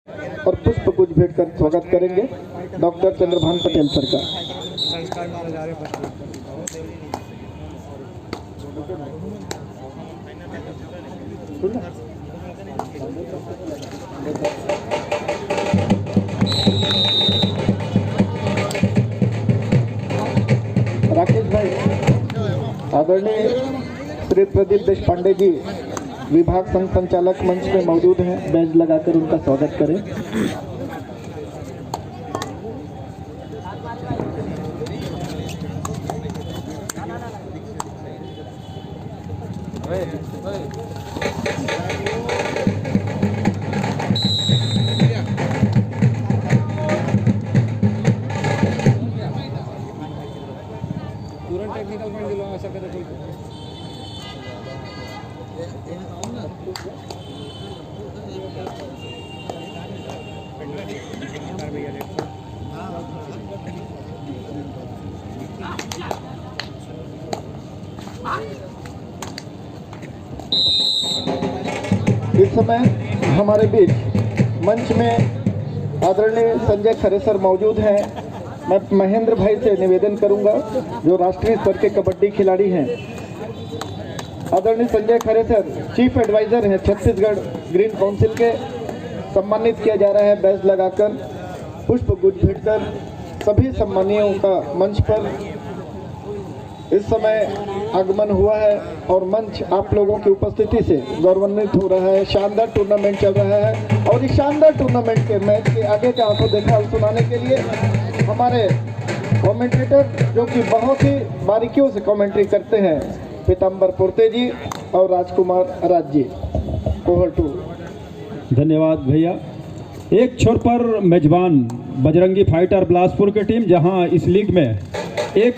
और पुष्प गुच्छ भेंट कर स्वागत करेंगे डॉक्टर चंद्रभान पटेल सर का। राकेश भाई, आदरणीय श्री प्रदीप देशपांडे जी विभाग संघ संचालक मंच में मौजूद हैं, बैज लगाकर उनका स्वागत करें। तुरंत टेक्निकल पॉइंट दिलवा ऐसा करे कोई इस समय हमारे बीच मंच में आदरणीय संजय खरे सर मौजूद हैं। मैं महेंद्र भाई से निवेदन करूंगा, जो राष्ट्रीय स्तर के कबड्डी खिलाड़ी हैं। आदरणीय संजय खरे सर चीफ एडवाइजर हैं छत्तीसगढ़ ग्रीन काउंसिल के, सम्मानित किया जा रहा है बैज लगाकर, पुष्प गुच्छ भेंट कर। सभी सम्मानियों का मंच पर इस समय आगमन हुआ है और मंच आप लोगों की उपस्थिति से गौरवान्वित हो रहा है। शानदार टूर्नामेंट चल रहा है और इस शानदार टूर्नामेंट के मैच के आगे का आपको देखा सुनाने के लिए हमारे कमेंटेटर जो कि बहुत ही बारीकियों से कमेंट्री करते हैं, पीताम्बर पुरते जी और राजकुमार राज जी, कोहल 2। धन्यवाद भैया। एक छोर पर मेजबान बजरंगी फाइटर बिलासपुर की टीम, जहां इस लीग में एक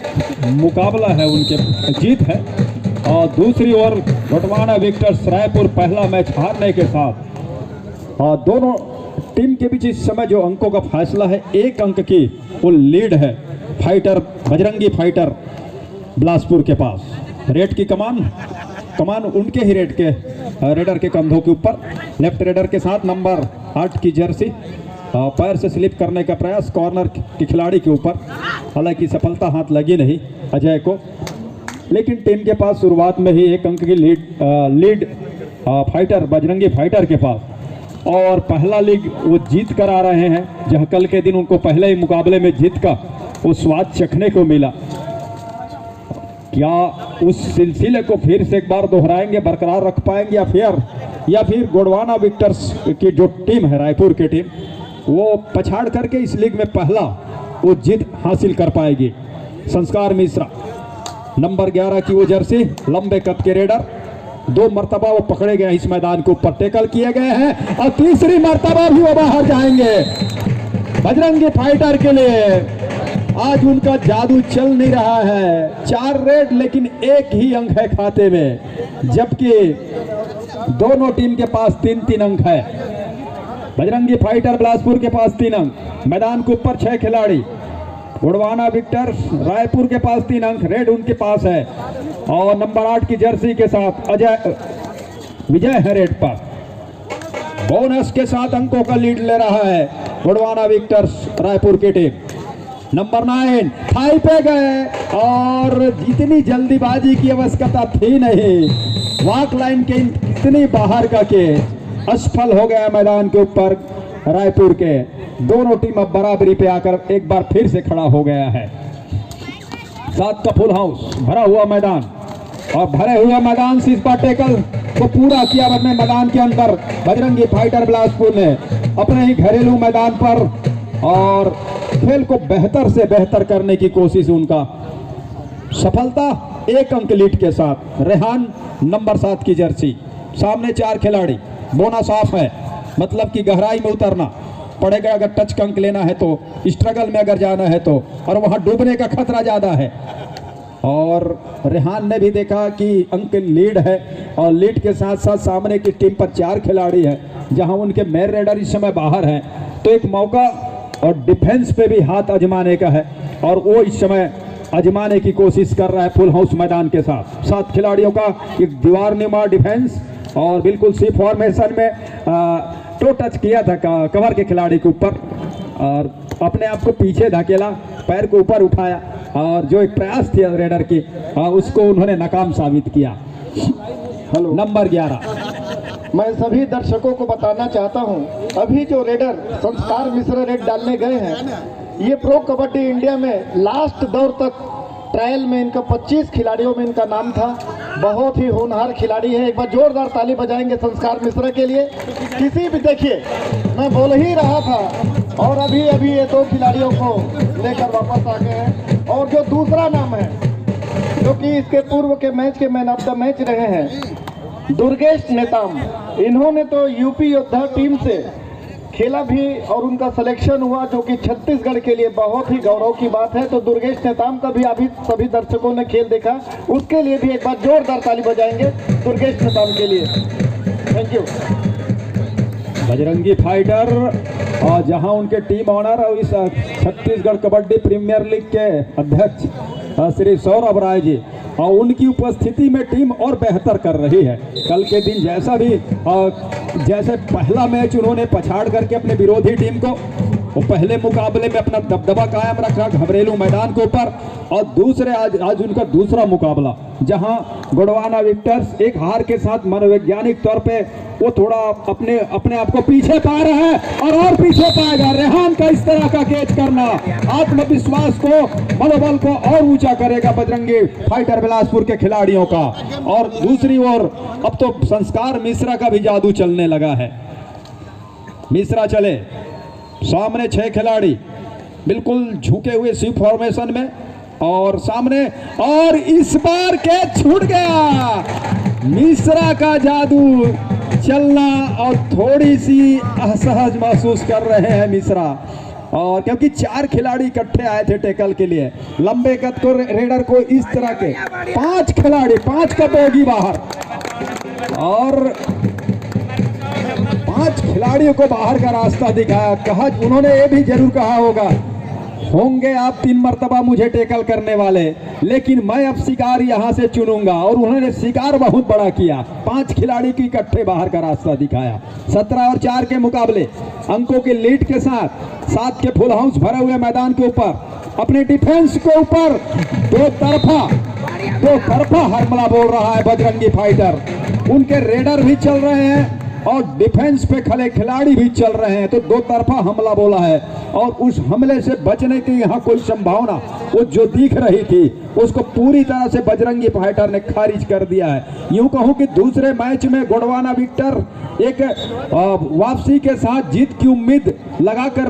मुकाबला है, उनके जीत है, और दूसरी ओर गोंडवाना विक्टर्स रायपुर पहला मैच हारने के साथ, और दोनों टीम के बीच इस समय जो अंकों का फासला है, 1 अंक की वो लीड है फाइटर बजरंगी फाइटर बिलासपुर के पास। रेड की कमान उनके ही रेडर के कंधों के ऊपर, लेफ्ट रेडर के साथ नंबर 8 की जर्सी, पैर से स्लिप करने का प्रयास कॉर्नर के खिलाड़ी के ऊपर, हालांकि सफलता हाथ लगी नहीं अजय को, लेकिन टीम के पास शुरुआत में ही 1 अंक की लीड फाइटर बजरंगी फाइटर के पास, और पहला लीग वो जीत कर आ रहे हैं, जहां कल के दिन उनको पहले ही मुकाबले में जीत का वो स्वाद चखने को मिला। क्या उस सिलसिले को फिर से एक बार दोहराएंगे, बरकरार रख पाएंगे, या फिर गोंडवाना विक्टर्स की जो टीम है रायपुर की टीम, वो पछाड़ करके इस लीग में पहला वो जीत हासिल कर पाएगी। संस्कार मिश्रा नंबर 11 की वो जर्सी, लंबे कद के रेडर, 2 मरतबा वो पकड़े गए इस मैदान के ऊपर, टैकल किए गए हैं, और तीसरी मरतबा भी वो बाहर जाएंगे। बजरंगी फाइटर के लिए आज उनका जादू चल नहीं रहा है। 4 रेड लेकिन 1 ही अंक है खाते में, जबकि दोनों टीम के पास 3-3 अंक है। बजरंगी फाइटर बिलासपुर के पास 3 अंक, मैदान के ऊपर 6 खिलाड़ी, गोंडवाना विक्टर्स रायपुर के पास 3 अंक, रेड उनके पास है, और नंबर 8 की जर्सी के साथ विजय है रेड पर। बोनस के साथ अंकों का लीड ले रहा है गोंडवाना विक्टर्स रायपुर की टीम। नंबर 9 थाई पे गए, और इतनी जल्दीबाजी की आवश्यकता थी नहीं, वॉक लाइन के इतनी बाहर का केच असफल हो गया मैदान के ऊपर रायपुर के। दोनों टीम अब बराबरी पे आकर एक बार फिर से खड़ा हो गया है। 7 का फुल हाउस, भरा हुआ मैदान, और भरे हुए मैदान से इस बार टैकल को पूरा किया अपने मैदान के अंदर बजरंगी फाइटर बिलासपुर ने, अपने ही घरेलू मैदान पर, और खेल को बेहतर से बेहतर करने की कोशिश उनका, सफलता 1 अंक लीड के साथ। रेहान नंबर 7 की जर्सी, सामने 4 खिलाड़ी, बोनस ऑफ है, मतलब कि गहराई में उतरना पड़ेगा अगर टच का अंक लेना है तो, स्ट्रगल में अगर जाना है तो, और वहां डूबने का खतरा ज्यादा है। और रेहान ने भी देखा कि अंक लीड है, और लीड के साथ साथ सामने की टीम पर 4 खिलाड़ी हैं, जहां उनके मेन रेडर इस समय बाहर हैं, तो एक मौका और डिफेंस पे भी हाथ आजमाने का है, और वो इस समय आजमाने की कोशिश कर रहा है फुल हाउस मैदान के साथ। 7 खिलाड़ियों का एक दीवार नुमा डिफेंस, और बिल्कुल सी फॉर्मेशन में टो टच किया था कवर के खिलाड़ी के ऊपर और अपने आप को पीछे धकेला, पैर को ऊपर उठाया और जो एक प्रयास थी रेडर की उसको उन्होंने नाकाम साबित किया। Hello, number 11। मैं सभी दर्शकों को बताना चाहता हूं, अभी जो रेडर संस्कार मिश्रा रेड डालने गए हैं, ये प्रो कबड्डी इंडिया में लास्ट दौर तक ट्रायल में इनका 25 खिलाड़ियों में इनका नाम था। बहुत ही होनहार खिलाड़ी है। एक बार जोरदार ताली बजाएंगे संस्कार मिश्रा के लिए। किसी भी, देखिए मैं बोल ही रहा था और अभी ये 2 खिलाड़ियों को लेकर वापस आ गए हैं। और जो दूसरा नाम है, जो कि इसके पूर्व के मैच के मैन ऑफ द मैच रहे हैं, दुर्गेश नेताम, इन्होंने तो यूपी योद्धा टीम से खेला भी और उनका सिलेक्शन हुआ, जो कि छत्तीसगढ़ के लिए बहुत ही गौरव की बात है। तो दुर्गेश नेताम का भी अभी सभी दर्शकों ने खेल देखा, उसके लिए भी एक बार जोरदार ताली बजाएंगे दुर्गेश नेताम के लिए। Thank you. बजरंगी फाइटर और जहां उनके टीम ऑनर और इस छत्तीसगढ़ कबड्डी प्रीमियर लीग के अध्यक्ष श्री सौरभ राय जी और उनकी उपस्थिति में टीम और बेहतर कर रही है। कल के दिन जैसे पहला मैच उन्होंने पछाड़ करके अपने विरोधी टीम को वो पहले मुकाबले में अपना दबदबा कायम रखा घबरेलू मैदान के ऊपर, और दूसरे आज उनका दूसरा मुकाबला जहां गोंडवाना विक्टर्स एक हार के साथ मनोवैज्ञानिक तौर पे वो थोड़ा अपने आप को पीछे पा रहे हैं और पीछे पाएगा। रेहान का इस तरह का कैच करना आत्मविश्वास को, मनोबल को और ऊंचा करेगा बजरंगी फाइटर बिलासपुर के खिलाड़ियों का। और दूसरी ओर अब तो संस्कार मिश्रा का भी जादू चलने लगा है। मिश्रा चले, सामने 6 खिलाड़ी बिल्कुल झुके हुए सी फॉर्मेशन में और सामने, और इस बार कैच छूट गया। मिश्रा का जादू चलना और थोड़ी सी असहज महसूस कर रहे हैं मिश्रा, और क्योंकि 4 खिलाड़ी इकट्ठे आए थे टैकल के लिए। लंबे कद को रेडर को इस तरह के 5 खिलाड़ी, 5 का बोगी बाहर और 5 खिलाड़ियों को बाहर का रास्ता दिखाया। कहा, उन्होंने ये भी जरूर कहा होगा, होंगे आप 3 मर्तबा मुझे टैकल करने वाले, लेकिन मैं अब शिकार यहां से चुनूंगा। और उन्होंने शिकार बहुत बड़ा किया, 5 खिलाड़ी की इकट्ठे बाहर का रास्ता दिखाया। 17 और 4 के मुकाबले अंकों के लीड के साथ 7 के फुल हाउस भरे हुए मैदान के ऊपर अपने डिफेंस के ऊपर दो तरफा हमला बोल रहा है बजरंगी फाइटर। उनके रेडर भी चल रहे हैं और डिफेंस पे खड़े खिलाड़ी भी चल रहे हैं, तो 2 तरफा हमला बोला है। और उस हमले से बचने की यहाँ कोई संभावना वो जो दिख रही थी उसको पूरी तरह से बजरंगी फाइटर ने खारिज कर दिया है। यूं कहूं कि दूसरे मैच में गोंडवाना विक्टर एक वापसी के साथ जीत की उम्मीद लगाकर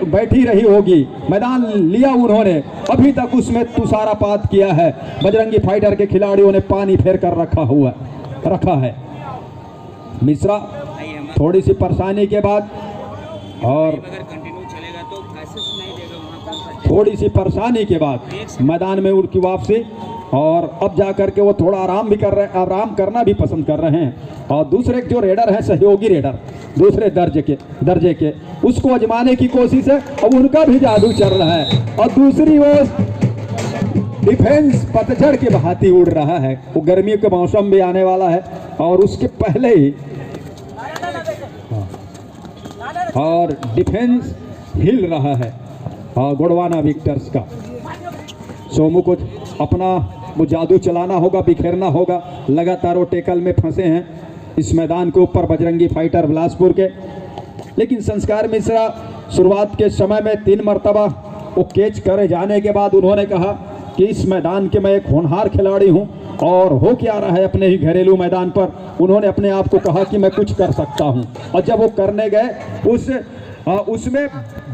बैठी रही होगी। मैदान लिया उन्होंने, अभी तक उसमें तुषारापात किया है बजरंगी फाइटर के खिलाड़ियों ने, पानी फेर कर रखा है। मिश्रा थोड़ी सी परेशानी के बाद और थोड़ी सी परेशानी के बाद मैदान में उनकी वापसी, और अब जाकर के वो थोड़ा आराम करना भी पसंद कर रहे हैं। और दूसरे जो रेडर है, सहयोगी रेडर दूसरे दर्जे के उसको आजमाने की कोशिश है और उनका भी जादू चल रहा है। और दूसरी ओर डिफेंस पतझड़ के भांति उड़ रहा है। वो गर्मियों के मौसम भी आने वाला है और उसके पहले ही और डिफेंस हिल रहा है गोंडवाना विक्टर्स का। सोमू को अपना वो जादू चलाना होगा, बिखेरना होगा। लगातार वो टेकल में फंसे हैं इस मैदान के ऊपर बजरंगी फाइटर बिलासपुर के। लेकिन संस्कार मिश्रा शुरुआत के समय में 3 मरतबा वो कैच करे जाने के बाद उन्होंने कहा कि इस मैदान के मैं एक होनहार खिलाड़ी हूं और हो क्या रहा है अपने ही घरेलू मैदान पर। उन्होंने अपने आप को कहा कि मैं कुछ कर सकता हूं, और जब वो करने गए उसमें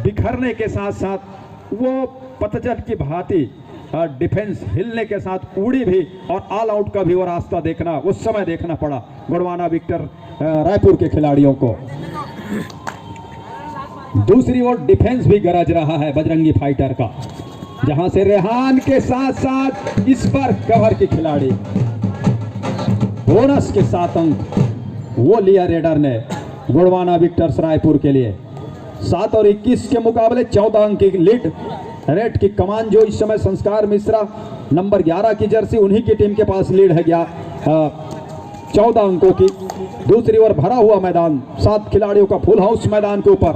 बिखरने के साथ साथ वो पतझड़ की भांति डिफेंस हिलने के साथ उड़ी भी और ऑल आउट का भी वो रास्ता उस समय देखना पड़ा गोंडवाना विक्टर रायपुर के खिलाड़ियों को। दूसरी ओर डिफेंस भी गरज रहा है बजरंगी फाइटर का, जहां से रेहान के साथ साथ इस पर कवर के खिलाड़ी बोनस के 7 अंक वो लिया रेडर ने गोंडवाना विक्टर्स रायपुर के लिए। 7 और 21 के मुकाबले 14 अंक की लीड रेड की कमान जो इस समय संस्कार मिश्रा नंबर 11 की जर्सी उन्हीं की टीम के पास लीड है 14 अंकों की। दूसरी ओर भरा हुआ मैदान, 7 खिलाड़ियों का फुल हाउस मैदान के ऊपर।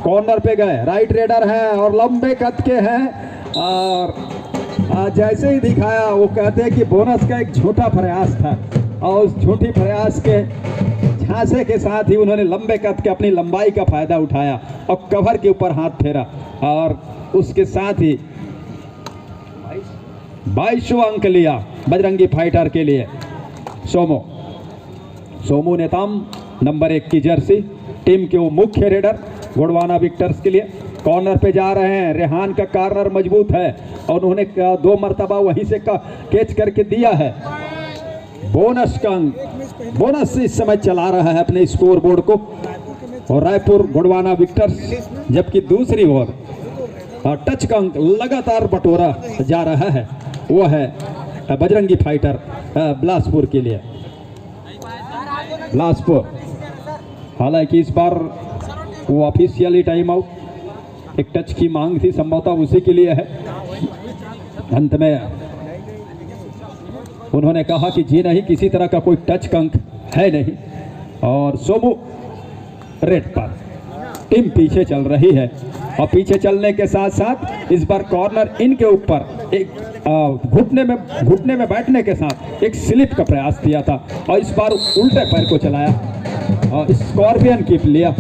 कॉर्नर पे गए, राइट रेडर हैं और लंबे कद के हैं और जैसे ही दिखाया वो कहते हैं कि बोनस का एक झूठा प्रयास था और उस झूठी प्रयास के झांसे के साथ ही उन्होंने लंबे कद के अपनी लंबाई का फायदा उठाया और कवर के ऊपर हाथ फेरा और उसके साथ ही 22वां अंक लिया बजरंगी फाइटर के लिए। सोमू नेताम नंबर 1 की जर्सी, टीम के वो मुख्य रेडर गोंडवाना विक्टर्स के लिए। कॉर्नर पे जा रहे हैं, रेहान का कॉर्नर मजबूत है और उन्होंने 2 मरतबा वहीं से कैच करके दिया है। बोनस का अंक, बोनस इस समय चला रहा है अपने स्कोर बोर्ड को और रायपुर गोंडवाना विक्टर्स, जबकि दूसरी ओर टच का अंक लगातार बटोरा जा रहा है, वो है बजरंगी फाइटर बिलासपुर के लिए। बिलासपुर हालांकि इस बार वो ऑफिशियली टाइम आउट, एक टच की मांग थी, संभवतः उसी के लिए है। अंत में उन्होंने कहा कि जी नहीं, किसी तरह का कोई टच का अंक है नहीं और सोमू रेड पर। टीम पीछे चल रही है और पीछे चलने के साथ साथ इस बार कॉर्नर इनके ऊपर एक घुटने में बैठने के साथ एक स्लिप का प्रयास किया था और इस बार उल्टे पैर को चलाया और स्कॉर्पियन कीप लिया।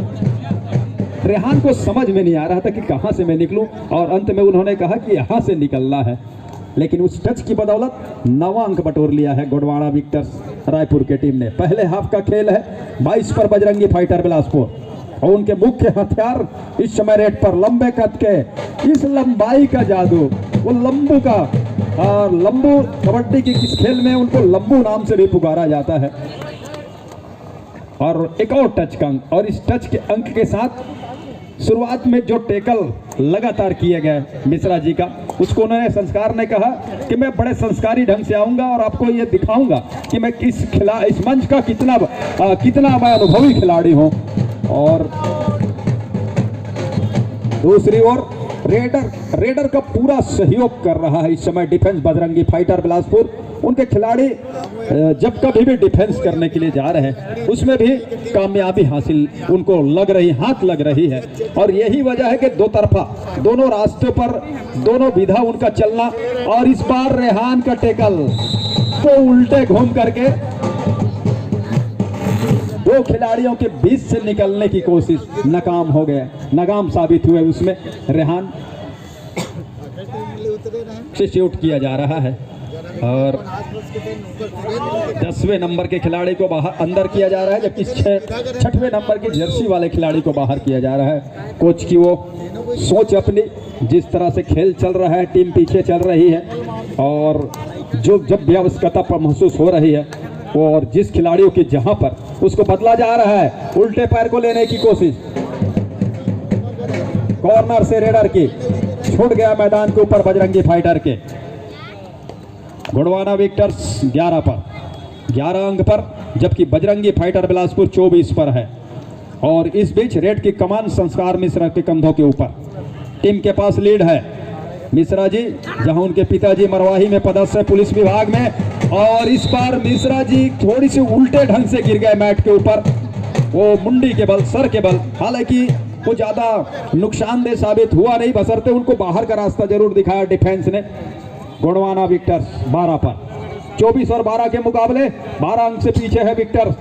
रेहान को समझ में नहीं आ रहा था कि कहां से मैं निकलूं और अंत में उन्होंने कहा कि यहां से निकलना है, लेकिन उस टच की बदौलत 9वां अंक बटोर लिया है गोंडवाना विक्टर्स रायपुर के टीम ने। पहले हाफ का खेल है 22 पर बजरंगी फाइटर बिलासपुर और उनके मुख्य हथियार इस समय रेड पर लंबे कद के, इस लंबाई का जादू, वो लंबू का, और लंबू कबड्डी के इस खेल में उनको लंबू नाम से भी पुकारा जाता है। और एक और टच का अंक, और इस टच के अंक के साथ शुरुआत में जो टैकल लगातार किए गए मिश्रा जी का, उसको उन्होंने संस्कार ने कहा कि मैं बड़े संस्कारी ढंग से आऊंगा और आपको ये दिखाऊंगा कि मैं इस मंच का कितना मैं अनुभवी खिलाड़ी हूं। और दूसरी ओर रेडर का पूरा सहयोग कर रहा है इस समय डिफेंस बजरंगी फाइटर बिलासपुर। उनके खिलाड़ी जब कभी भी डिफेंस करने के लिए जा रहे हैं उसमें भी कामयाबी हासिल उनको हाथ लग रही है और यही वजह है कि दो तरफा, दोनों रास्ते पर दोनों विधा उनका चलना। और इस बार रेहान का टैकल तो उल्टे घूम करके 2 खिलाड़ियों के बीच से निकलने की कोशिश नाकाम साबित हुए। उसमें रेहान से शूट किया जा रहा है और 10वें नंबर के खिलाड़ी को बाहर अंदर किया जा रहा है, जबकि 6वें नंबर की जर्सी वाले खिलाड़ी को बाहर किया जा रहा है। कोच की वो सोच अपनी, जिस तरह से खेल चल रहा है, टीम पीछे चल रही है और जब भी आवश्यकता महसूस हो रही है वो, और जिस खिलाड़ियों की जहां पर उसको बदला जा रहा है, उल्टे पैर को लेने की कोशिश। कॉर्नर से रेडर की छूट गया मैदान के ऊपर बजरंगी फाइटर के। गोंडवाना विक्टर्स 11 अंक पर, जबकि बजरंगी फाइटर बिलासपुर 24 पर है। और इस बीच रेड की कमान संस्कार मिश्रा के कंधों के ऊपर। टीम के पास लीड है मिश्रा जी, जहां उनके पिताजी मरवाही में पदस्थ है पुलिस विभाग में, और इस बार मिश्रा जी थोड़ी सी उल्टे ढंग से गिर गए मैट के ऊपर, वो मुंडी के बल, सर के बल। हालांकि वो ज्यादा नुकसानदेह साबित हुआ नहीं, बशर्ते उनको बाहर का रास्ता जरूर दिखाया डिफेंस ने। गोंडवाना विक्टर्स 12 पर, 24 और 12 के मुकाबले 12 अंक से पीछे है विक्टर्स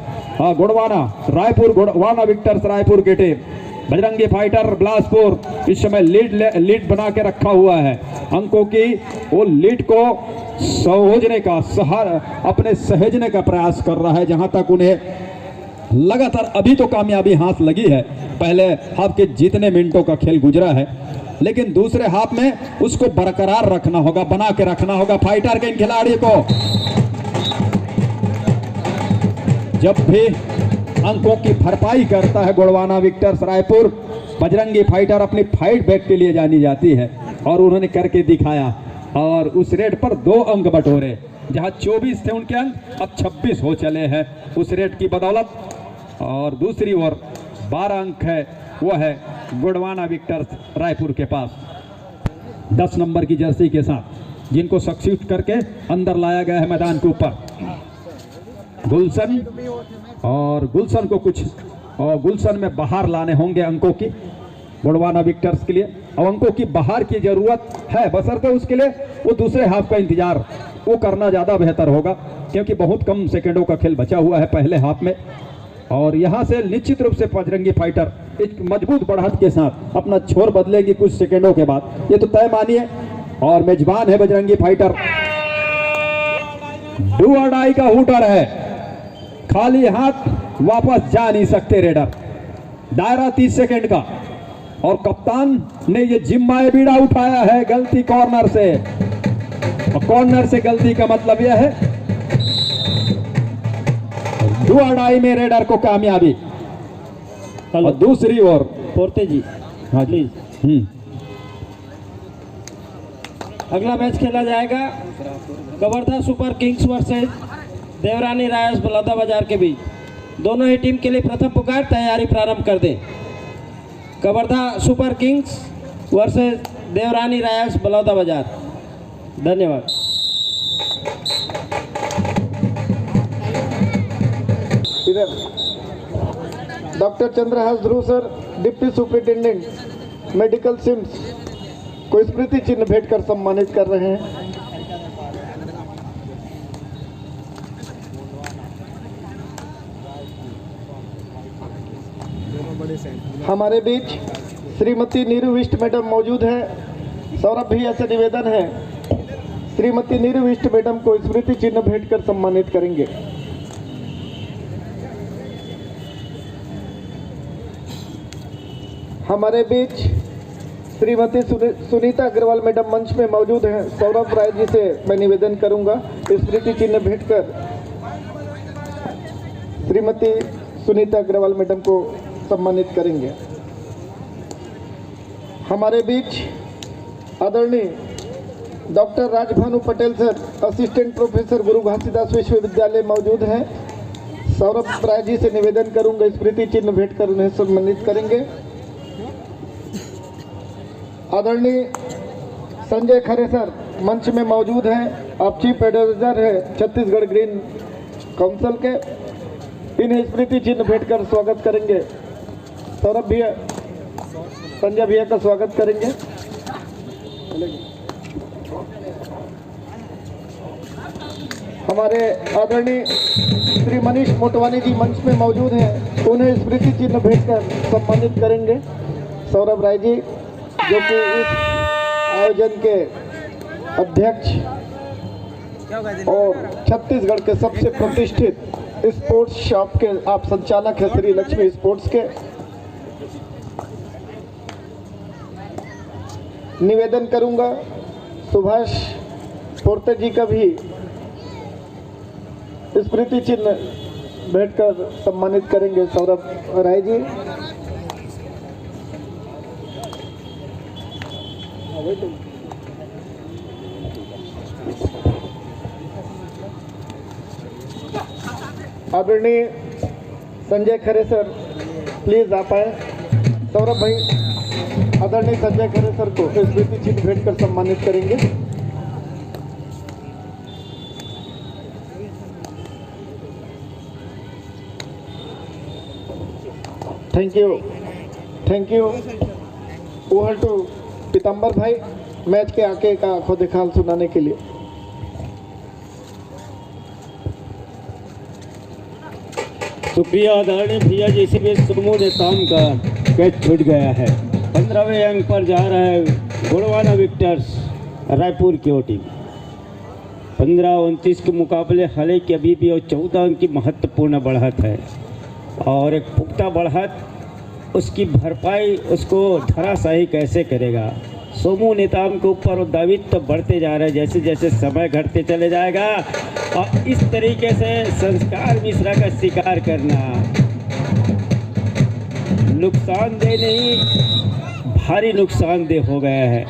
गोंडवाना विक्टर्स रायपुर की टीम। बजरंगी फाइटर बिलासपुर इस समय लीड बना के रखा हुआ है। अंकों की वो लीड को अपने सहेजने का प्रयास कर रहा है, जहां तक उन्हें लगातार अभी तो कामयाबी हाथ लगी है। पहले हाफ के जितने मिनटों का खेल गुजरा है, लेकिन दूसरे हाफ में उसको बरकरार रखना होगा, बना के रखना होगा फाइटर के इन खिलाड़ी को। जब भी अंकों की भरपाई करता है गोंडवाना विक्टर्स रायपुर, बजरंगी फाइटर अपनी फाइट बैक के लिए जानी जाती है और उन्होंने करके दिखाया। और उस रेड पर 2 अंक बटोरे, जहां 24 थे उनके अंक, अब 26 हो चले हैं उस रेड की बदौलत। और दूसरी ओर 12 अंक है, वो है गोंडवाना विक्टर्स रायपुर के पास 10 नंबर की जर्सी के साथ, जिनको सब्स्टिट्यूट करके अंदर लाया गया है मैदान के ऊपर। गुलशन, और गुलशन को कुछ और गुलशन में बाहर लाने होंगे अंकों की गोंडवाना विक्टर्स के लिए। अब अंकों की बाहर की जरूरत है, बशर्ते उसके लिए वो दूसरे हाफ का इंतजार वो करना ज़्यादा बेहतर होगा, क्योंकि बहुत कम सेकंडों का खेल बचा हुआ है पहले हाफ में। और यहाँ से निश्चित रूप से बजरंगी फाइटर एक मजबूत बढ़त के साथ अपना छोर बदलेगी कुछ सेकंडों के बाद, ये तो तय मानिए। और मेजबान है बजरंगी फाइटर, डू और डाई का हुटर है, खाली हाथ वापस जा नहीं सकते रेडर। दायरा 30 सेकंड का, और कप्तान ने ये जिम्मा बीड़ा उठाया है गलती कॉर्नर से, और कॉर्नर से गलती का मतलब यह है डू और डाई में रेडर को कामयाबी। और दूसरी ओर पोर्ते जी, हाँ जी, अगला मैच खेला जाएगा Kawardha super kings versus Devrani रायस बलौदाबाजार के बीच। दोनों ही टीम के लिए प्रथम पुकार, तैयारी प्रारंभ कर दें। Kawardha super kings versus Devrani रायस बलौदाबाजार। धन्यवाद। इधर doctor Chandrahas Dhruv sir, deputy superintendent medical CIMS को स्मृति चिन्ह भेंट कर सम्मानित कर रहे हैं। हमारे बीच श्रीमती नीरू विष्ट मैडम मौजूद है। सौरभ भैया से निवेदन है, श्रीमती नीरू विष्ट मैडम को स्मृति चिन्ह भेंट कर सम्मानित करेंगे। हमारे बीच श्रीमती सुनीता अग्रवाल मैडम मंच में मौजूद हैं। सौरभ राय जी से मैं निवेदन करूंगा स्मृति चिन्ह भेंट कर श्रीमती सुनीता अग्रवाल मैडम को सम्मानित करेंगे। हमारे बीच आदरणीय doctor Rajbhanu Patel sir, assistant professor गुरु घासीदास विश्वविद्यालय मौजूद हैं। सौरभ राय जी से निवेदन करूंगा स्मृति चिन्ह भेंट कर उन्हें सम्मानित करेंगे। आदरणीय संजय खरे सर मंच में मौजूद हैं, आप चीफ एडवाइजर है छत्तीसगढ़ ग्रीन काउंसिल के, इन्हें स्मृति चिन्ह भेंट कर स्वागत करेंगे। सौरभ भैया, संजय भैया का स्वागत करेंगे। हमारे आदरणीय श्री मनीष मोटवानी जी मंच में मौजूद हैं, उन्हें स्मृति चिन्ह भेंट कर सम्मानित करेंगे। सौरभ राय जी जो कि इस आयोजन के अध्यक्ष और छत्तीसगढ़ के सबसे प्रतिष्ठित स्पोर्ट्स शॉप के आप संचालक हैं श्री लक्ष्मी स्पोर्ट्स के। निवेदन करूंगा सुभाष पोर्ते जी का भी स्मृति चिन्ह भेंट कर सम्मानित करेंगे। सौरभ राय जी, आदरणीय संजय खरे सर प्लीज आप आए। सौरभ भाई आदरणीय संजय खरे सर को स्मृति चिन्ह भेंट कर सम्मानित करेंगे। थैंक यू ओवर टू पीताम्बर भाई मैच के आके का आंखों दिखाल सुनाने के लिए। शुक्रिया आदरणीय भैया। जैसे भी सुमो नेताम का कैच छूट गया है, 15वें अंक पर जा रहा है गोंडवाना विक्टर्स रायपुर की वो टीम। 15-29 के मुकाबले हालांकि अभी भी और 14 अंक की महत्वपूर्ण बढ़त है, और एक पुख्ता बढ़त उसकी भरपाई उसको धराशायी कैसे करेगा। सोमू नेताम के ऊपर दावित्व तो बढ़ते जा रहे हैं जैसे जैसे समय घटते चले जाएगा, और इस तरीके से संस्कार मिश्रा का शिकार करना नुकसानदेह नहीं, भारी नुकसानदेह हो गया है।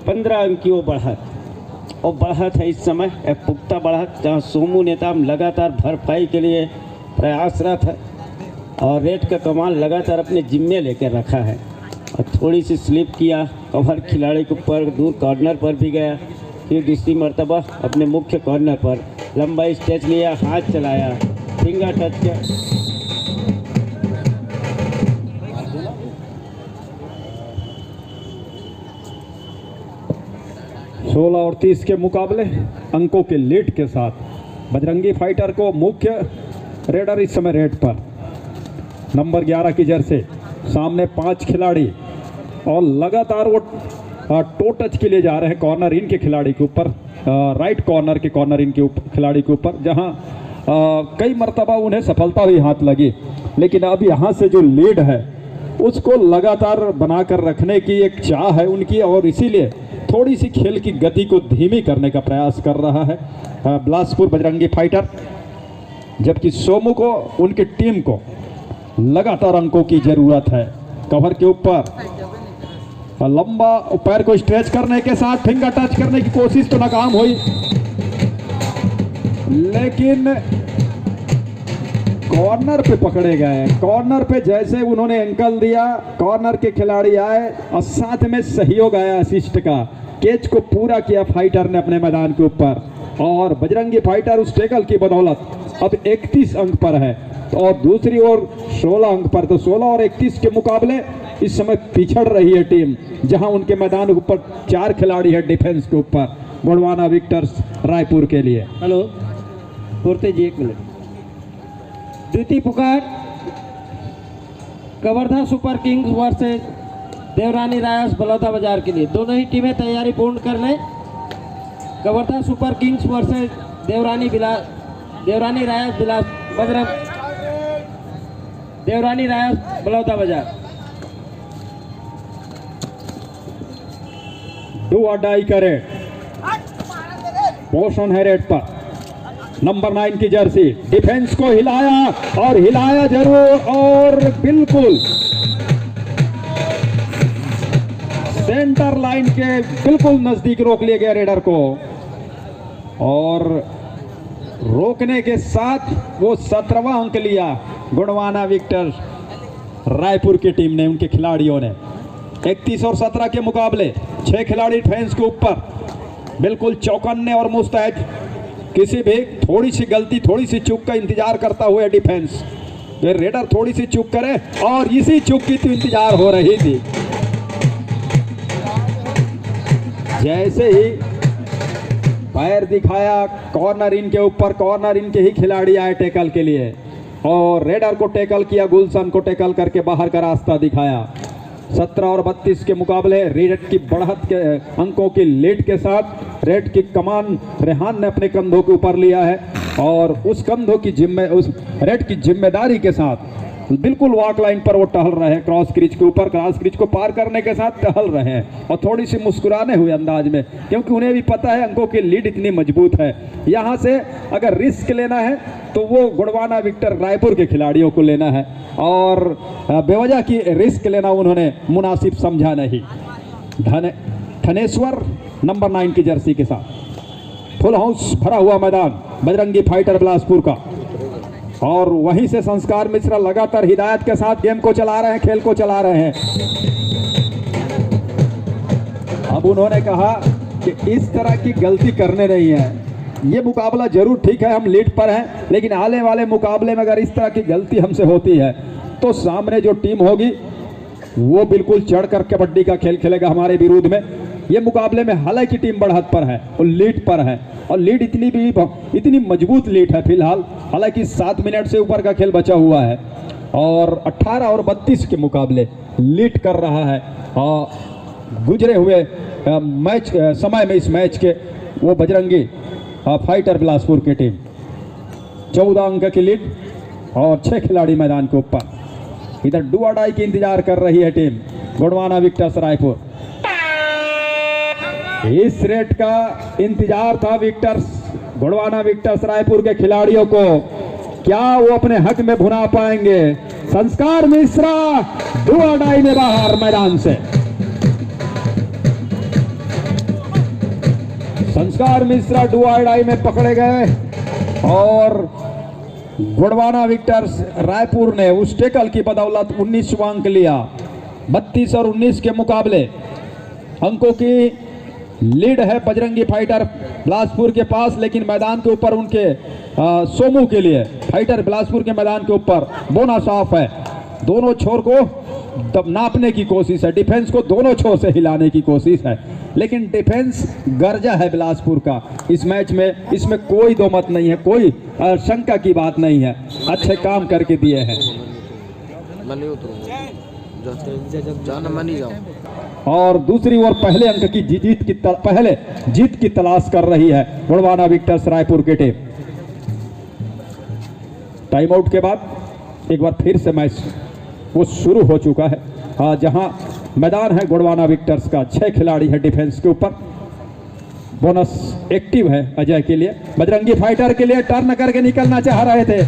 15 अंक की वो बढ़त, और बढ़त है इस समय एक पुख्ता बढ़त, जहाँ सोमू नेताम लगातार भरपाई के लिए प्रयासरत है, और रेड का कमाल लगातार अपने जिम्मे लेकर रखा है। और थोड़ी सी स्लिप किया, कवर खिलाड़ी के ऊपर दूर कॉर्नर पर भी गया, फिर दूसरी मर्तबा अपने मुख्य कॉर्नर पर लंबा स्टेच लिया, हाथ चलाया, फिंगर टच किया। 16 और 30 के मुकाबले अंकों के लीड के साथ बजरंगी फाइटर को मुख्य रेडर इस समय रेड पर नंबर 11 की जर्सी, सामने 5 खिलाड़ी और लगातार वो टो टच के लिए जा रहे हैं कॉर्नर इन के खिलाड़ी के ऊपर, राइट कॉर्नर के कॉर्नर इन के खिलाड़ी के ऊपर, जहां कई मर्तबा उन्हें सफलता भी हाथ लगी, लेकिन अब यहां से जो लीड है उसको लगातार बनाकर रखने की एक चाह है उनकी, और इसीलिए थोड़ी सी खेल की गति को धीमी करने का प्रयास कर रहा है बिलासपुर बजरंगी फाइटर, जबकि सोमू को उनकी टीम को लगातार अंकों की जरूरत है। कवर के ऊपर लंबा पैर को स्ट्रेच करने के साथ फिंगर टच करने की कोशिश तो नाकाम हुई, लेकिन कॉर्नर पे पकड़े गए। कॉर्नर पे जैसे उन्होंने एंकल दिया, कॉर्नर के खिलाड़ी आए और साथ में सहयोग आया असिस्ट का, कैच को पूरा किया फाइटर ने अपने मैदान के ऊपर, और बजरंगी फाइटर उस टैकल की बदौलत अब 31 अंक पर है और दूसरी ओर 16 अंक पर। तो 16 और 31 के मुकाबले इस समय पिछड़ रही है टीम, जहां उनके मैदान के ऊपर 4 खिलाड़ी है डिफेंस के ऊपर गोंडवाना विक्टर्स रायपुर के लिए। हेलो पूर्ति जी, 1 मिनट। द्वितीय पुकार Kawardha super kings versus Devrani rice Baloda बाजार के लिए। दोनों ही टीमें तैयारी पूर्ण कर लें। Kawardha super kings versus Devrani rice Baloda बाजार। डू और डाई का रेड, पोषण है रेड पर, नंबर 9 की जर्सी, डिफेंस को हिलाया और हिलाया जरूर, और बिल्कुल सेंटर लाइन के बिल्कुल नजदीक रोक लिया गया रेडर को, और रोकने के साथ वो 17वां अंक लिया गोंडवाना विक्टर रायपुर की टीम ने, उनके खिलाड़ियों ने। 31 और 17 के मुकाबले 6 खिलाड़ी डिफेंस के ऊपर बिल्कुल चौकन्ने और मुस्तैद, किसी भी थोड़ी सी गलती, थोड़ी सी चूक का इंतजार करता हुआ डिफेंस, ये रेडर थोड़ी सी चूक करे, और इसी चूक की तो इंतजार हो रही थी। जैसे ही पैर दिखाया कॉर्नर इन के ऊपर, कॉर्नर इन के ही खिलाड़ी आए टेकल के लिए, और रेडर को टेकल किया, गुलशन को टेकल करके बाहर का रास्ता दिखाया। 17 और 32 के मुकाबले रेड की बढ़त के अंकों की लीड के साथ रेड की कमान रेहान ने अपने कंधों के ऊपर लिया है, और उस कंधों की उस रेड की जिम्मेदारी के साथ बिल्कुल वॉक लाइन पर वो टहल रहे हैं, क्रॉस क्रीज के ऊपर, क्रॉस क्रीज को पार करने के साथ टहल रहे हैं, और थोड़ी सी मुस्कुराने हुए अंदाज में, क्योंकि उन्हें भी पता है अंकों की लीड इतनी मजबूत है। यहाँ से अगर रिस्क लेना है तो वो गोंडवाना विक्टर रायपुर के खिलाड़ियों को लेना है, और बेवजह की रिस्क लेना उन्होंने मुनासिब समझा नहीं। धनेश्वर नंबर 9 की जर्सी के साथ फुल हाउस भरा हुआ मैदान बजरंगी फाइटर बिलासपुर का, और वहीं से संस्कार मिश्रा लगातार हिदायत के साथ गेम को चला रहे हैं, खेल को चला रहे हैं। अब उन्होंने कहा कि इस तरह की गलती करने नहीं है, ये मुकाबला जरूर ठीक है, हम लीड पर हैं, लेकिन आने वाले मुकाबले में अगर इस तरह की गलती हमसे होती है तो सामने जो टीम होगी वो बिल्कुल चढ़कर कबड्डी का खेल खेलेगा हमारे विरोध में। ये मुकाबले में हालांकि टीम बढ़त पर है और लीड पर है, और लीड इतनी मजबूत लीड है फिलहाल, हालांकि 7 मिनट से ऊपर का खेल बचा हुआ है, और 18 और 32 के मुकाबले लीड कर रहा है। और गुजरे हुए समय में इस मैच के वो बजरंगी फाइटर बिलासपुर की टीम 14 अंक की लीड और 6 खिलाड़ी मैदान के ऊपर। इधर डू और डाई की इंतजार कर रही है टीम गोंडवाना विक्टर्स रायपुर। इस रेट का इंतजार था विक्टर्स, गोंडवाना विक्टर्स रायपुर के खिलाड़ियों को, क्या वो अपने हक में भुना पाएंगे। संस्कार मिश्रा डू और डाई में बाहर मैदान से, संस्कार मिश्रा डू और डाई में पकड़े गए, और गोंडवाना विक्टर्स रायपुर ने उस टेकल की बदौलत 19वां अंक लिया। 32 और 19 के मुकाबले अंकों की लीड है बजरंगी फाइटर बिलासपुर के पास, लेकिन मैदान के ऊपर उनके सोमू के लिए फाइटर बिलासपुर के मैदान के ऊपर बोनस ऑफ है। दोनों छोर को नापने की कोशिश है, डिफेंस को दोनों छोर से हिलाने की कोशिश है, लेकिन डिफेंस गर्जा है बिलासपुर का इस मैच में। इसमें कोई दो मत नहीं है, कोई शंका की बात नहीं है। अच्छे काम करके दिए हैं। और दूसरी ओर पहले अंक की जीत की तलाश कर रही है गोंडवाना विक्टर्स रायपुर की टीम। टाइम आउट के बाद एक बार फिर से मैच वो शुरू हो चुका है, जहां मैदान है गोंडवाना विक्टर्स का। 6 खिलाड़ी है डिफेंस के ऊपर। बोनस एक्टिव है अजय के लिए। बजरंगी फाइटर के लिए टर्न करके निकलना चाह रहे थे,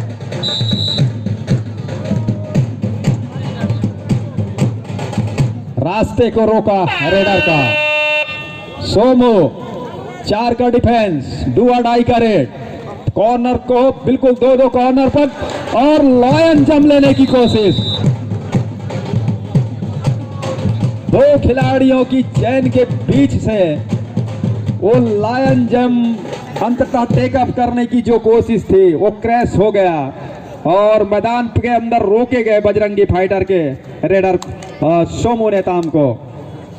रास्ते को रोका रेडर का। सोमू 4 का डिफेंस, डू और डाई का रेड, कॉर्नर को बिल्कुल 2-2 कॉर्नर पर, और लॉयन जम लेने की कोशिश। 2 खिलाड़ियों की चैन के बीच से वो लायन जम अंततः टेकअप करने की जो कोशिश थी वो क्रैश हो गया और मैदान के अंदर रोके गए बजरंगी फाइटर के रेडर सोमू नेताम को।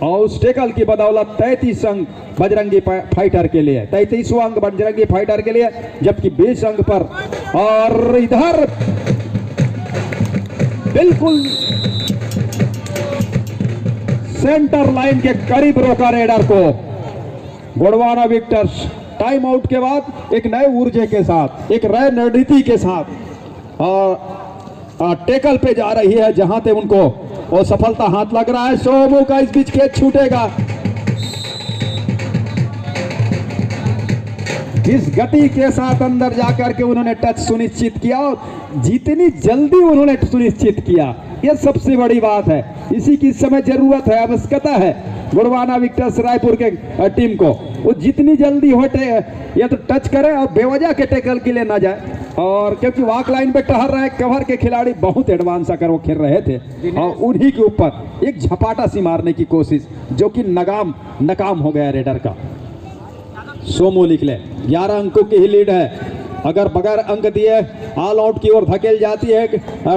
और उस टेकल की बदौलत 33 अंक बजरंगी फाइटर के लिए, 33वां अंक बजरंगी फाइटर के लिए, जबकि 20 अंक पर। और इधर बिल्कुल सेंटर लाइन के करीब रोका रेडर को गोंडवाना विक्टर्स। टाइम आउट के बाद एक नए ऊर्जे के साथ, एक नए रणनीति के साथ टेकल पे जा रही है, जहां पे उनको वो सफलता हाथ लग रहा है। सोमू का इस बीच कैच छूटेगा। जिस गति के साथ अंदर जाकर के उन्होंने टच सुनिश्चित किया, जितनी जल्दी उन्होंने सुनिश्चित किया, यह सबसे बड़ी बात है। इसी की समय जरूरत है, आवश्यकता है गोंडवाना विक्टर्स रायपुर के टीम को। वो जितनी जल्दी हो या तो टच करे और बेवजह के टेकल के लिए ना जाए। और क्योंकि वॉक लाइन पे टहल रहे कवर के खिलाड़ी बहुत एडवांस आकर वो खेल रहे थे, और उन्हीं के ऊपर एक झपाटा सी मारने की कोशिश, जो कि नाकाम हो गया रेडर का। सोमू निकले, 11 अंकों की ही लीड है। अगर बगैर अंक दिए ऑल आउट की ओर धकेल जाती है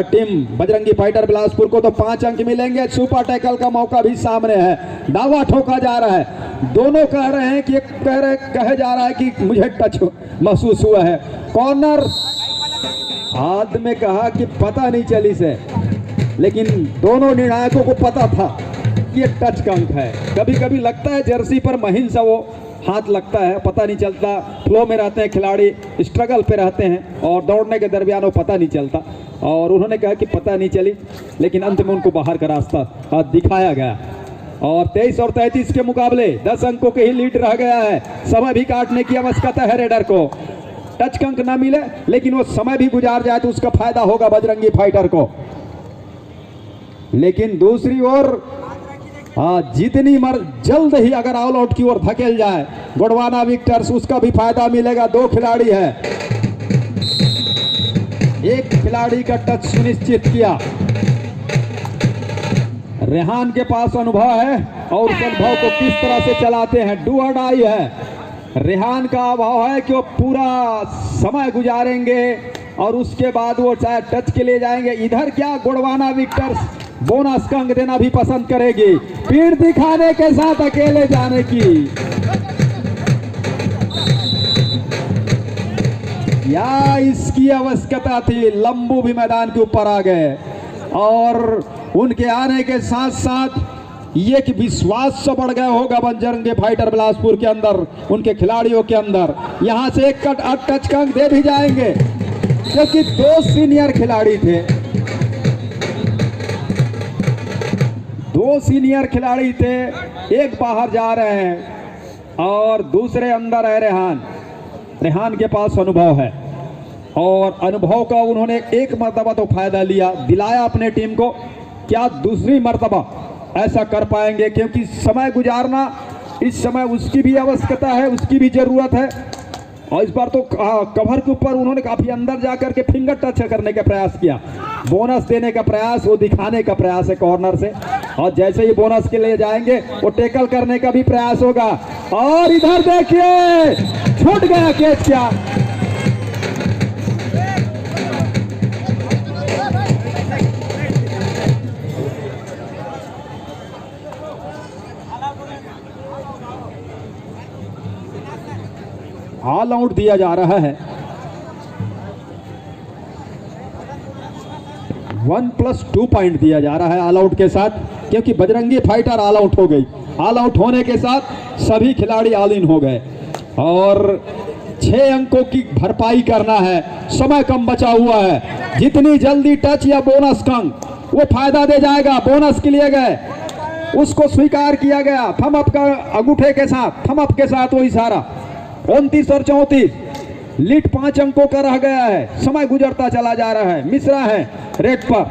टीम बजरंगी फाइटर बिलासपुर को, तो 5 अंक मिलेंगे। सुपर टैकल का मौका भी सामने है, दावा ठोका जा रहा है। दोनों कह रहे हैं कि कहे जा रहा है कि मुझे टच महसूस हुआ है। कॉर्नर आदमी में कहा कि पता नहीं चली से, लेकिन दोनों निर्णायकों को पता था कि ये टच का अंक है। कभी कभी लगता है जर्सी पर महीन सा वो हाथ लगता है, पता नहीं चलता। फ्लो में रहते हैं खिलाड़ी, स्ट्रगल पे रहते हैं और दौड़ने के दरमियान वो पता नहीं चलता। और उन्होंने कहा कि पता नहीं चली, लेकिन अंत में उनको बाहर का रास्ता दिखाया गया। और 23 और 33 के मुकाबले 10 अंकों के ही लीड रह गया है। समय भी काटने की आवश्यकता है रेडर को। टच का अंक ना मिले, लेकिन वो समय भी गुजार जाए तो उसका फायदा होगा बजरंगी फाइटर को। लेकिन दूसरी ओर जितनी जल्द ही अगर ऑल आउट की ओर धकेल जाए गोंडवाना विक्टर्स, उसका भी फायदा मिलेगा। 2 खिलाड़ी है, एक खिलाड़ी का टच सुनिश्चित किया। रेहान के पास अनुभव है और उस अनुभव को किस तरह से चलाते हैं, डू और डाई है। रेहान का अभाव है कि वो पूरा समय गुजारेंगे और उसके बाद वो चाहे टच के लिए जाएंगे। इधर क्या गोंडवाना विक्टर्स बोनस का अंक देना भी पसंद करेगी, पीठ दिखाने के साथ अकेले जाने की, या इसकी आवश्यकता थी। लंबू भी मैदान के ऊपर आ गए और उनके आने के साथ साथ ये कि विश्वास से बढ़ गया होगा बजरंगी फाइटर बिलासपुर के अंदर, उनके खिलाड़ियों के अंदर। यहां से एक टच का अंक दे भी जाएंगे, क्योंकि 2 सीनियर खिलाड़ी थे, 2 सीनियर खिलाड़ी थे। एक बाहर जा रहे हैं और दूसरे अंदर है रेहान। रेहान के पास अनुभव है और अनुभव का उन्होंने एक मर्तबा तो फायदा दिलाया अपने टीम को। क्या दूसरी मर्तबा ऐसा कर पाएंगे? क्योंकि समय गुजारना इस समय उसकी भी आवश्यकता है, उसकी भी जरूरत है। और इस बार तो कवर के ऊपर उन्होंने काफी अंदर जाकर के फिंगर टच करने का प्रयास किया। बोनस देने का प्रयास, वो दिखाने का प्रयास है कॉर्नर से। और जैसे ही बोनस के लिए जाएंगे वो टेकल करने का भी प्रयास होगा। और इधर देखिए छूट गया कैच। क्या ऑल आउट दिया जा रहा है। 1+2 पॉइंट दिया जा रहा है ऑल आउट के साथ, क्योंकि बजरंगी फाइटर ऑल आउट हो गई। ऑल आउट होने के साथ सभी खिलाड़ी ऑल इन हो गए और 6 अंकों की भरपाई करना है। समय कम बचा हुआ है। जितनी जल्दी टच या बोनस का अंक वो फायदा दे जाएगा। बोनस के लिए गए, उसको स्वीकार किया गया थम अप का अंगूठे के साथ, थम अप के साथ वो इशारा। 29 और 34, लीड 5 अंकों का रह गया है। समय गुजरता चला जा रहा है। मिश्रा है रेड पर,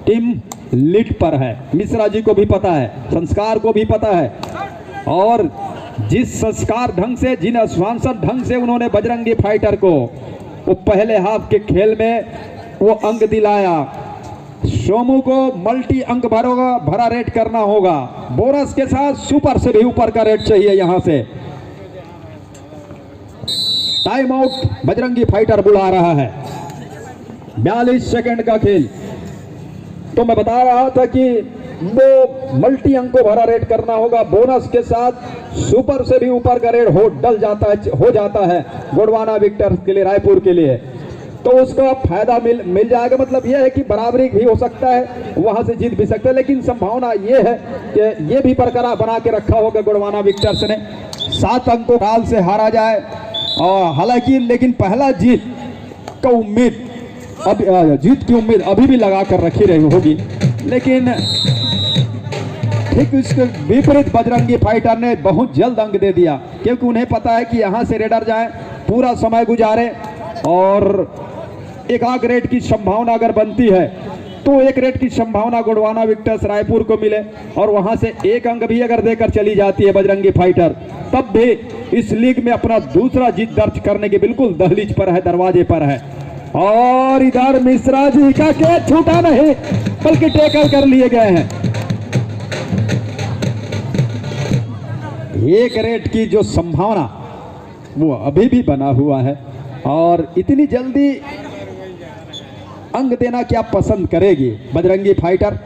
टीम लीड पर है। मिश्रा जी को भी पता है, संस्कार को भी पता है, और जिस संस्कार ढंग से, जिन अनुशासन ढंग से उन्होंने बजरंगी फाइटर को वो पहले हाफ के खेल में वो अंक दिलाया। सोमू को मल्टी अंक भरा रेट करना होगा। बोनस के साथ सुपर से भी ऊपर का रेट चाहिए। यहां से टाइम आउट बजरंगी फाइटर बुला रहा है। 42 सेकंड का खेल। तो मैं बता रहा था कि वो मल्टी अंक को भरा रेट करना होगा। बोनस के साथ सुपर से भी ऊपर का रेट हो जाता है गोंडवाना विक्टर्स के लिए, रायपुर के लिए। तो उसका फायदा मिल जाएगा। मतलब यह है कि बराबरी भी हो सकता है, वहां से जीत भी सकता है, लेकिन संभावना यह है कि यह भी बरकरार बना के रखा होगा गोंडवाना विक्टर्स ने। 7 अंकों काल से हारा जाए, और हालांकि लेकिन पहला जीत का उम्मीद, अब जीत की उम्मीद अभी भी लगा कर रखी रही होगी, लेकिन ठीक इसके विपरीत बजरंगी फाइटर ने बहुत जल्द अंक दे दिया, क्योंकि उन्हें पता है कि यहां से रेडर जाए, पूरा समय गुजारे, और एक आग रेट की संभावना अगर बनती है तो 1 रेट की संभावना गोंडवाना विक्टर्स रायपुर को मिले, और वहां से 1 अंक भी अगर देकर चली जाती है बजरंगी फाइटर, तब भी इस लीग में अपना दूसरा जीत दर्ज करने के बिल्कुल दहलीज पर है, दरवाजे पर है। और इधर मिश्रा जी का कैच छूटा नहीं, बल्कि टेकल कर लिए गए हैं। 1 रेट की जो संभावना वो अभी भी बना हुआ है, और इतनी जल्दी अंक देना क्या पसंद करेगी बजरंगी फाइटर?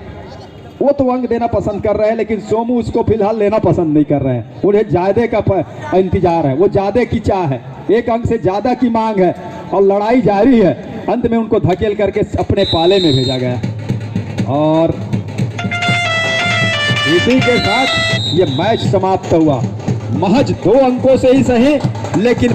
वो तो अंक देना पसंद कर रहे हैं, लेकिन सोमू उसको फिलहाल लेना पसंद नहीं कर रहे हैं। उन्हें ज्यादा का इंतजार है, वो ज्यादा की चाह है, 1 अंक से ज्यादा की मांग है, और लड़ाई जारी है। अंत में उनको धकेल करके अपने पाले में भेजा गया, और इसी के साथ ये मैच समाप्त हुआ। महज 2 अंकों से ही सही, लेकिन